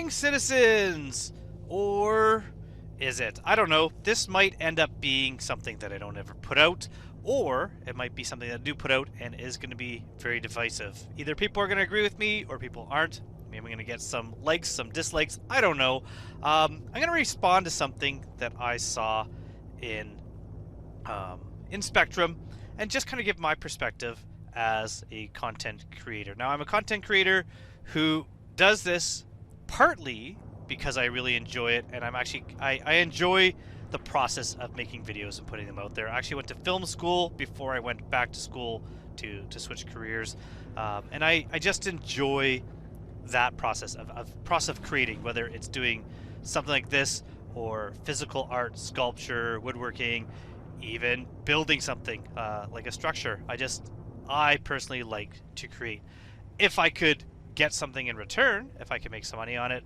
Citizens! Or is it? I don't know. This might end up being something that I don't ever put out, or it might be something that I do put out and is going to be very divisive. Either people are going to agree with me or people aren't. Maybe I'm going to get some likes, some dislikes. I don't know. I'm going to respond to something that I saw in Spectrum and just kind of give my perspective as a content creator. Now, I'm a content creator who does this partly because I really enjoy it, and I enjoy the process of making videos and putting them out there. I actually went to film school before I went back to school to switch careers, and I just enjoy that process of creating, whether it's doing something like this or physical art, sculpture, woodworking, even building something like a structure. I personally like to create. If I could get something in return, if I can make some money on it,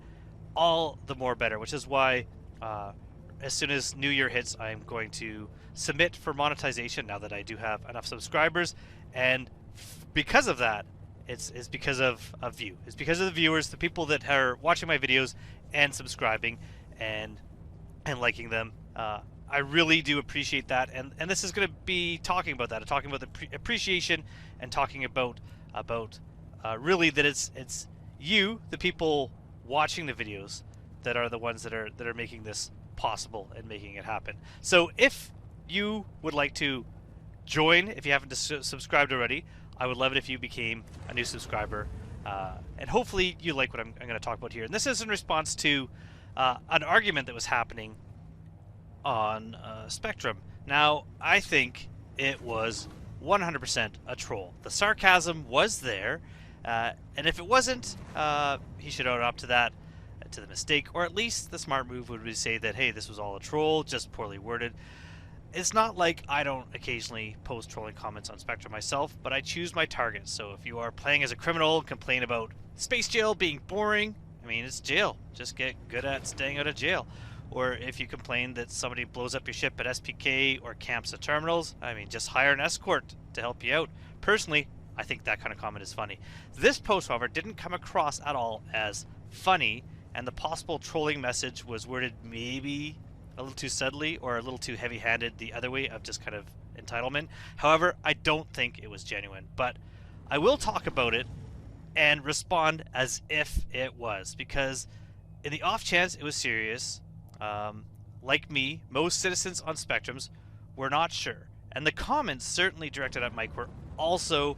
all the more better, which is why as soon as New Year hits, I'm going to submit for monetization now that I do have enough subscribers. And because of that, it's because of view. It's because of the viewers, the people that are watching my videos and subscribing and liking them. I really do appreciate that, and this is going to be talking about that, talking about the appreciation and talking about really that it's you, the people watching the videos, that are the ones that are making this possible and making it happen. So if you would like to join, if you haven't subscribed already, I would love it if you became a new subscriber, and hopefully you like what I'm going to talk about here. And this is in response to an argument that was happening on Spectrum. Now, I think it was 100% a troll. The sarcasm was there, and if it wasn't, he should own up to that, to the mistake, or at least the smart move would be to say that, hey, this was all a troll, just poorly worded. It's not like I don't occasionally post trolling comments on Spectrum myself, but I choose my targets. So if you are playing as a criminal, complain about space jail being boring, I mean, it's jail. Just get good at staying out of jail. Or if you complain that somebody blows up your ship at SPK or camps at terminals, I mean, just hire an escort to help you out. Personally, I think that kind of comment is funny. This post, however, didn't come across at all as funny, and the possible trolling message was worded maybe a little too subtly or a little too heavy-handed the other way of just kind of entitlement. However, I don't think it was genuine, but I will talk about it and respond as if it was, because in the off chance it was serious, like me, most citizens on Spectrums were not sure. And the comments certainly directed at Mike were also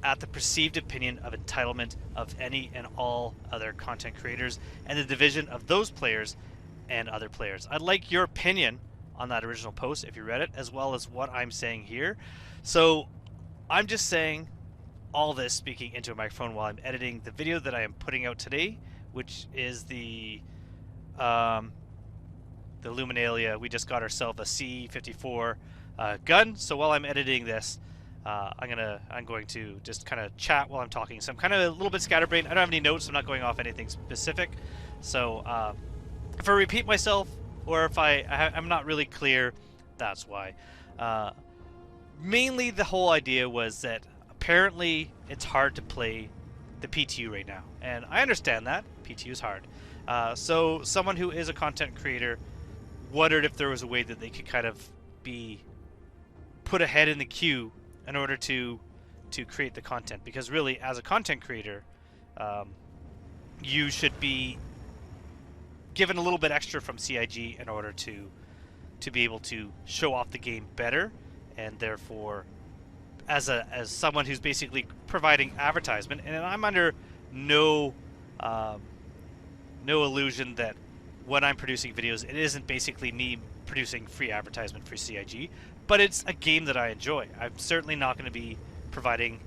at the perceived opinion of entitlement of any and all other content creators and the division of those players and other players. I'd like your opinion on that original post if you read it, as well as what I'm saying here. So I'm just saying all this speaking into a microphone while I'm editing the video that I am putting out today, which is the Luminalia. We just got ourselves a C-54 gun. So while I'm editing this, I'm going to just kind of chat while I'm talking. So I'm kind of a little bit scatterbrained. I don't have any notes. I'm not going off anything specific. So if I repeat myself or if I'm not really clear, that's why. Mainly the whole idea was that apparently it's hard to play the PTU right now. And I understand that. PTU is hard. So someone who is a content creator wondered if there was a way that they could kind of be put ahead in the queue in order to create the content. Because really, as a content creator, you should be given a little bit extra from CIG in order to be able to show off the game better, and therefore as someone who's basically providing advertisement. And I'm under no illusion that when I'm producing videos, it isn't basically me producing free advertisement for CIG, but it's a game that I enjoy. I'm certainly not going to be providing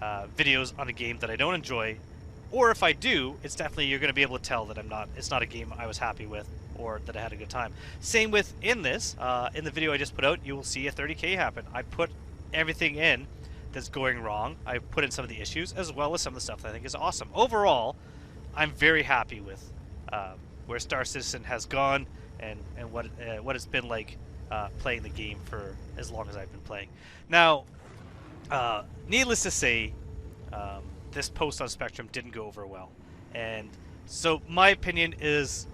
videos on a game that I don't enjoy, or if I do, it's definitely, you're going to be able to tell that it's not a game I was happy with or that I had a good time. Same with in this, in the video I just put out, you will see a 30K happen. I put everything in that's going wrong. I put in some of the issues as well as some of the stuff that I think is awesome. Overall, I'm very happy with where Star Citizen has gone and what it's been like playing the game for as long as I've been playing. Now, needless to say, this post on Spectrum didn't go over well, and so my opinion is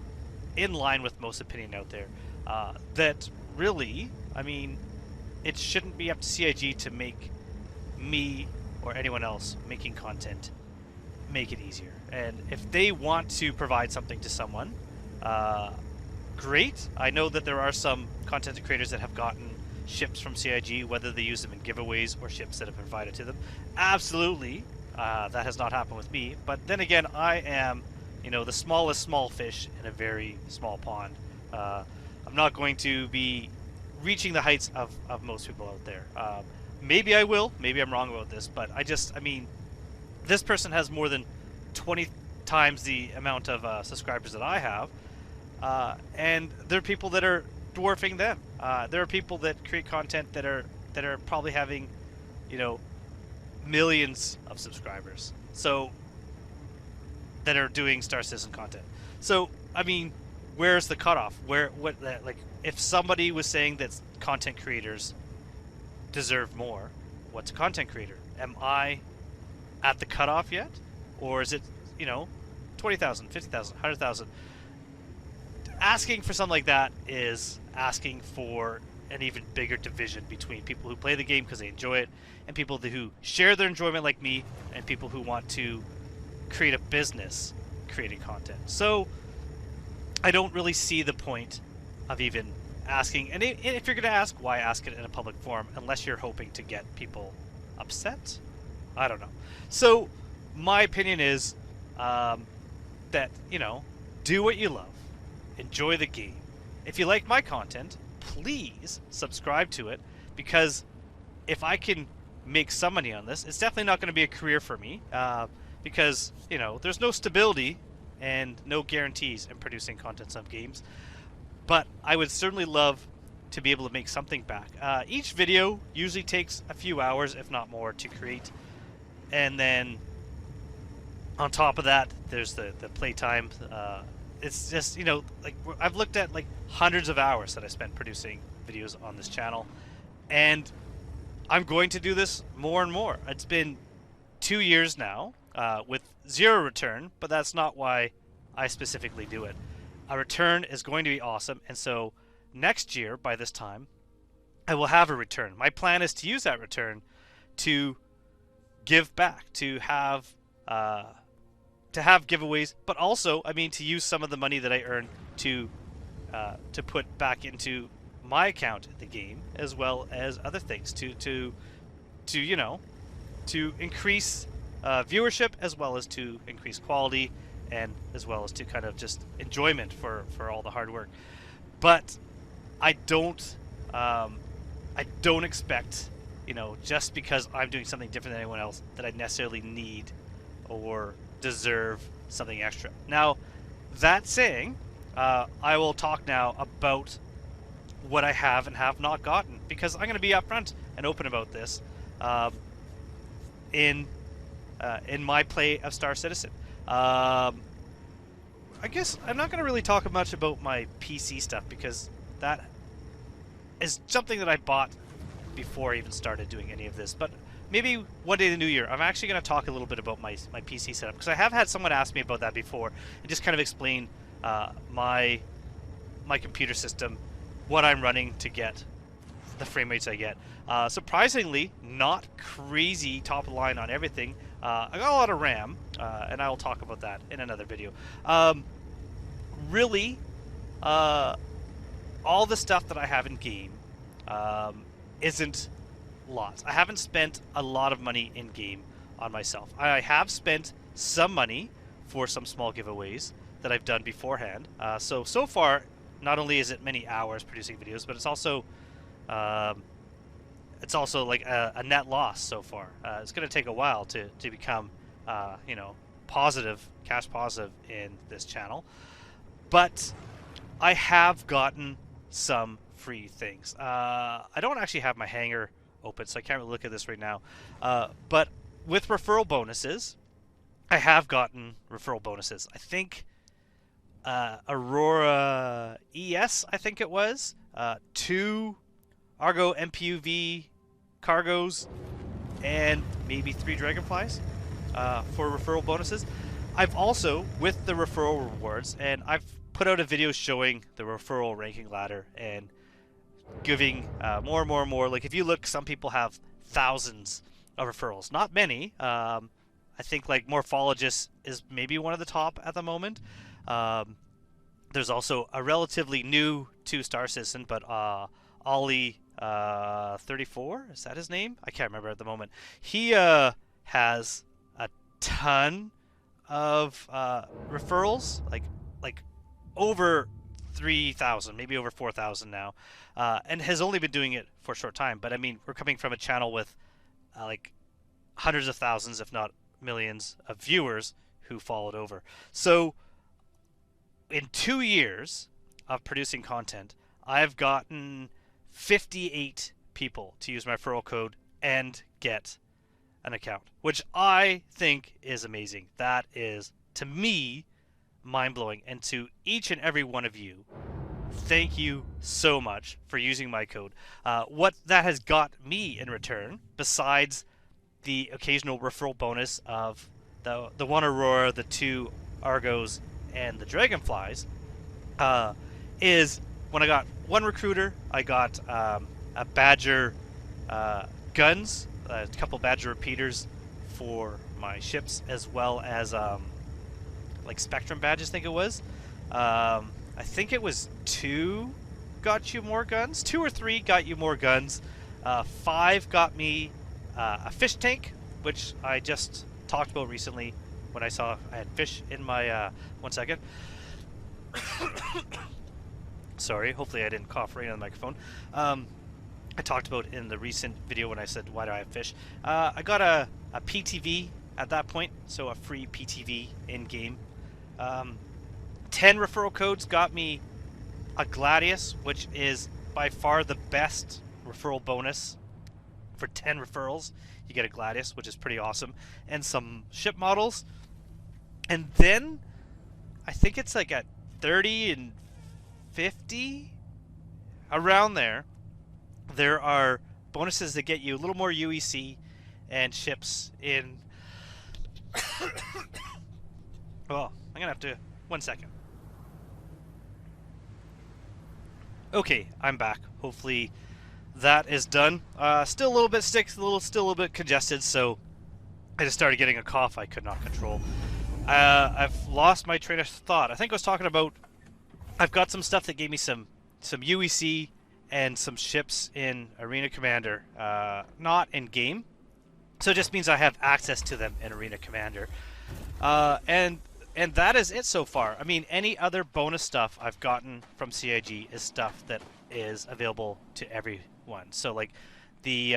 in line with most opinion out there, that really, I mean, it shouldn't be up to CIG to make me or anyone else making content make it easier. And if they want to provide something to someone, great. I know that there are some content creators that have gotten ships from CIG, whether they use them in giveaways or ships that have been provided to them. Absolutely, that has not happened with me. But then again, I am, you know, the smallest small fish in a very small pond. I'm not going to be reaching the heights of most people out there. Maybe I will. Maybe I'm wrong about this, but I mean, this person has more than 20 times the amount of subscribers that I have, and there are people that are dwarfing them. There are people that create content that are probably having, you know, millions of subscribers. So that are doing Star Citizen content. So I mean, where's the cutoff? Like, if somebody was saying that content creators deserve more, what's a content creator? Am I at the cutoff yet? Or is it, you know, 20,000, 50,000, 100,000? Asking for something like that is asking for an even bigger division between people who play the game because they enjoy it and people who share their enjoyment like me and people who want to create a business creating content. So I don't really see the point of even asking. And if you're going to ask, why ask it in a public forum unless you're hoping to get people upset? I don't know. So my opinion is that, you know, do what you love. Enjoy the game. If you like my content, please subscribe to it, because if I can make some money on this, it's definitely not going to be a career for me, because, you know, there's no stability and no guarantees in producing content on games. But I would certainly love to be able to make something back. Each video usually takes a few hours, if not more, to create. And then on top of that, there's the playtime. It's just, you know, like, I've looked at like hundreds of hours that I spent producing videos on this channel. And I'm going to do this more and more. It's been 2 years now with zero return, but that's not why I specifically do it. A return is going to be awesome, and so next year, by this time, I will have a return. My plan is to use that return to give back, to have giveaways, but also, I mean, to use some of the money that I earn to put back into my account in the game, as well as other things, to you know, to increase viewership, as well as to increase quality, and as well as to kind of just enjoyment for all the hard work. But I don't expect, you know, just because I'm doing something different than anyone else, that I necessarily need or deserve something extra. Now, that saying, I will talk now about what I have and have not gotten, because I'm going to be upfront and open about this in my play of Star Citizen. I guess I'm not going to really talk much about my PC stuff, because that is something that I bought before I even started doing any of this. But maybe one day in the new year, I'm actually going to talk a little bit about my PC setup, because I have had someone ask me about that before, and just kind of explain my computer system, what I'm running to get the frame rates I get. Surprisingly, not crazy top of the line on everything. I got a lot of RAM, and I will talk about that in another video. Really, all the stuff that I have in game isn't lots. I haven't spent a lot of money in game on myself. I have spent some money for some small giveaways that I've done beforehand. So far, not only is it many hours producing videos, but it's also like a net loss so far. It's going to take a while to become, you know, positive, cash positive in this channel. But I have gotten some free things. I don't actually have my hanger open, so I can't really look at this right now. But with referral bonuses, I have gotten referral bonuses. I think Aurora ES, I think it was, 2 Argo MPUV cargoes, and maybe 3 dragonflies for referral bonuses. I've also, with the referral rewards, and I've put out a video showing the referral ranking ladder and giving more and more and more. Like, if you look, some people have thousands of referrals. Not many. I think like Morphologist is maybe one of the top at the moment. There's also a relatively new 2-star citizen, but Ollie 34, is that his name? I can't remember at the moment. He has a ton of referrals, like over 3,000, maybe over 4,000 now, and has only been doing it for a short time. But I mean, we're coming from a channel with like hundreds of thousands, if not millions, of viewers who followed over. So in 2 years of producing content, I've gotten 58 people to use my referral code and get an account, which I think is amazing. That is, to me, mind-blowing. And to each and every one of you, thank you so much for using my code. What that has got me in return, besides the occasional referral bonus of the 1 Aurora, the 2 Argos, and the Dragonflies, is when I got 1 recruiter, I got a Badger guns, a couple Badger repeaters for my ships, as well as like Spectrum badges, I think it was. I think it was 2 got you more guns. 2 or 3 got you more guns. 5 got me a fish tank, which I just talked about recently when I saw I had fish in my... 1 second. Sorry, hopefully I didn't cough right on the microphone. I talked about in the recent video when I said, why do I have fish? I got a PTV at that point, so a free PTV in-game. 10 referral codes got me a Gladius, which is by far the best referral bonus. For 10 referrals, you get a Gladius, which is pretty awesome, and some ship models. And then, I think it's like at 30 and 50, around there, there are bonuses that get you a little more UEC and ships in... Oh, I'm gonna have to... 1 second. Okay, I'm back. Hopefully that is done. Still a little bit still a little bit congested, so I just started getting a cough I could not control. I've lost my train of thought. I think I was talking about... I've got some stuff that gave me some UEC and some ships in Arena Commander, not in game. So it just means I have access to them in Arena Commander. And that is it so far. I mean, any other bonus stuff I've gotten from CIG is stuff that is available to everyone. So like the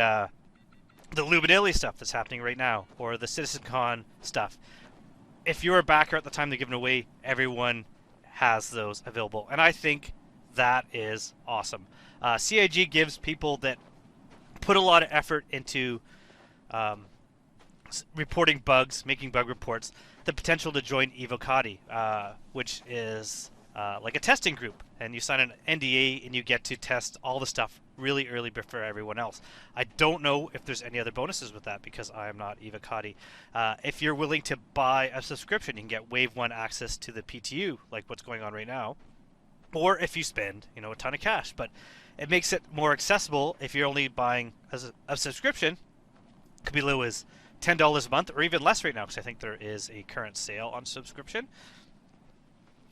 Luminelli stuff that's happening right now, or the CitizenCon stuff. If you're a backer at the time they're giving away, everyone has those available. And I think that is awesome. CIG gives people that put a lot of effort into reporting bugs, making bug reports, the potential to join Evocati, which is like a testing group. And you sign an NDA and you get to test all the stuff really early before everyone else. I don't know if there's any other bonuses with that because I am not Evocati. If you're willing to buy a subscription, you can get Wave 1 access to the PTU, like what's going on right now. Or if you spend, a ton of cash. But it makes it more accessible if you're only buying a subscription. It could be low as $10 a month, or even less right now, because I think there is a current sale on subscription.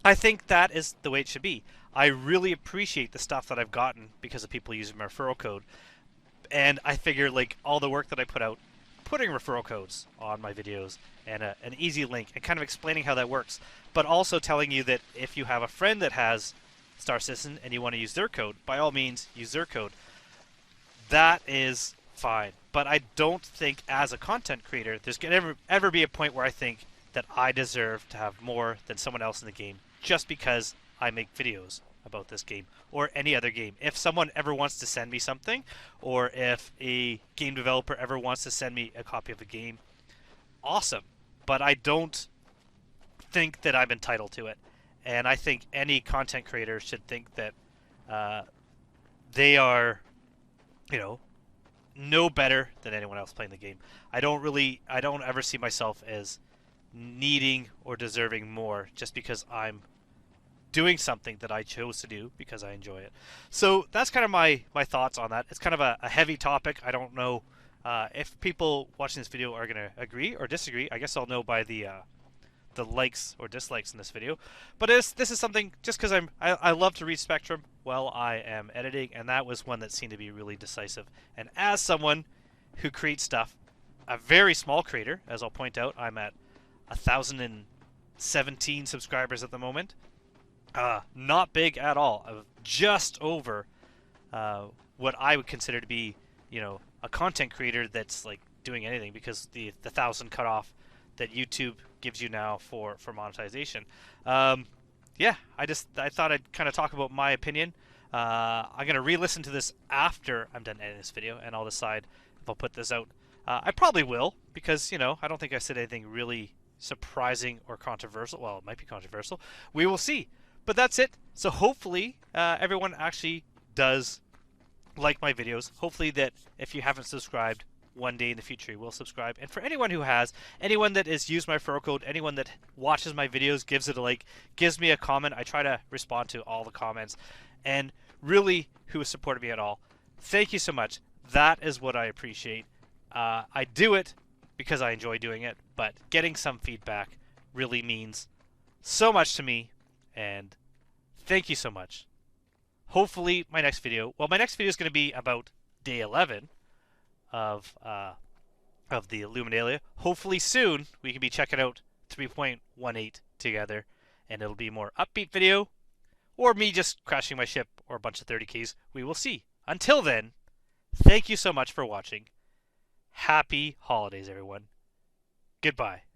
I think that is the way it should be. I really appreciate the stuff that I've gotten because of people using my referral code. And I figure, like, all the work that I put out, putting referral codes on my videos, and an easy link, and kind of explaining how that works, but also telling you that if you have a friend that has Star Citizen and you want to use their code, by all means, use their code. That is fine. But I don't think, as a content creator, there's going to ever be a point where I think that I deserve to have more than someone else in the game just because I make videos. about this game or any other game. If someone ever wants to send me something, or if a game developer ever wants to send me a copy of a game, awesome. But I don't think that I'm entitled to it. And I think any content creator should think that they are, you know, no better than anyone else playing the game. I don't ever see myself as needing or deserving more just because I'm doing something that I chose to do because I enjoy it. So that's kind of my thoughts on that. It's kind of a heavy topic. I don't know if people watching this video are going to agree or disagree. I guess I'll know by the likes or dislikes in this video. But this is something just because I love to read Spectrum while I am editing, and that was one that seemed to be really decisive. And as someone who creates stuff, a very small creator, as I'll point out, I'm at 1,017 subscribers at the moment. Not big at all. Just over what I would consider to be, a content creator that's like doing anything, because the 1,000 cutoff that YouTube gives you now for monetization. Yeah, I thought I'd kind of talk about my opinion. I'm gonna re-listen to this after I'm done editing this video, and I'll decide if I'll put this out. I probably will, because I don't think I said anything really surprising or controversial. Well, it might be controversial. We will see. But that's it. So hopefully everyone actually does like my videos. Hopefully that if you haven't subscribed, one day in the future you will subscribe. And for anyone who has, anyone that has used my referral code, anyone that watches my videos, gives it a like, gives me a comment, I try to respond to all the comments, and really who has supported me at all, thank you so much. That is what I appreciate. I do it because I enjoy doing it, but getting some feedback really means so much to me, and thank you so much. Hopefully my next video is going to be about day 11 of the Illuminalia. Hopefully soon we can be checking out 3.18 together, and it'll be a more upbeat video, or me just crashing my ship, or a bunch of 30Ks. We will see. Until then, thank you so much for watching. Happy holidays, everyone. Goodbye.